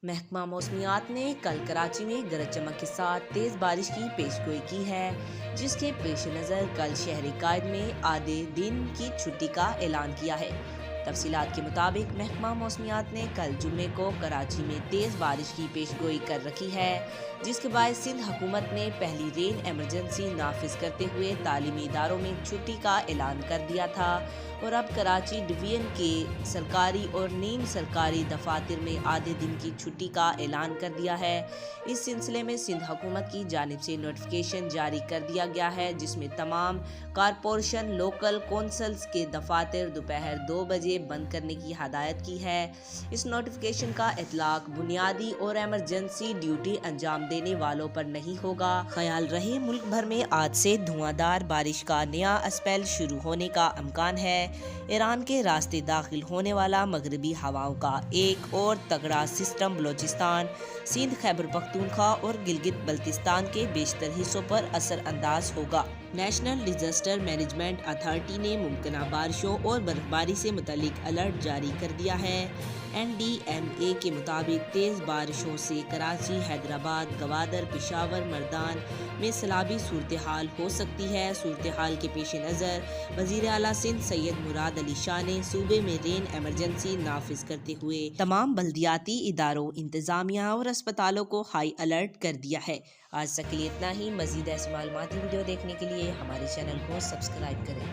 محکمہ موسمیات نے کل کراچی میں گرج چمک کے ساتھ تیز بارش کی پیشگوئی کی ہے، جس کے پیش نظر کل شہر قائد میں آدھے دن کی چھٹی کا اعلان کیا ہے۔ تفصیلات کے مطابق محکمہ موسمیات نے کل جمعے کو کراچی میں تیز بارش کی پیشگوئی کر رکھی ہے، جس کے باعث سندھ حکومت نے پہلی رین ایمرجنسی نافذ کرتے ہوئے تعلیمی اداروں میں چھٹی کا اعلان کر دیا تھا، اور اب کراچی ڈویژن کے سرکاری اور نیم سرکاری دفاتر میں آدھے دن کی چھٹی کا اعلان کر دیا ہے۔ اس سلسلے میں سندھ حکومت کی جانب سے نوٹیفیکیشن جاری کر دیا گیا ہے، جس میں تمام کارپوریشن لوکل کونسلز کے دفاتر دوپہر 2 بجے بند کرنے کی ہدایت کی ہے۔ اس نوٹیفیکیشن کا اطلاق بنیادی اور ایمرجنسی ڈیوٹی انجام دینے والوں پر نہیں ہوگا۔ خیال رہے ملک بھر میں آج سے دھواں دار بارش کا نیا اسپیل شروع ہونے کا امکان ہے۔ ایران کے راستے داخل ہونے والا مغربی ہواؤں کا ایک اور تگڑا سسٹم بلوچستان، سندھ، خیبر پختونخوا اور گلگت بلتستان کے بیشتر حصوں پر اثر انداز ہوگا۔ نیشنل ڈیزاسٹر مینجمنٹ اتھارٹی نے ممکنہ بارشوں اور برفباری سے متعلق الرٹ جاری کر دیا ہے۔ NDMA کے مطابق تیز بارشوں سے کراچی، حیدرآباد، گوادر، پشاور، مردان میں سیلابی صورتحال ہو سکتی ہے۔ صورتحال کے پیش نظر وزیر اعلیٰ سندھ سید مراد علی شاہ نے صوبے میں رین ایمرجنسی نافذ کرتے ہوئے تمام بلدیاتی اداروں، انتظامیہ اور اسپتالوں کو ہائی الرٹ کر دیا ہے۔ آج تک کے لیے اتنا ہی۔ مزید ایسی معلوماتی ویڈیو دیکھنے کے لیے ہمارے چینل کو سبسکرائب کریں۔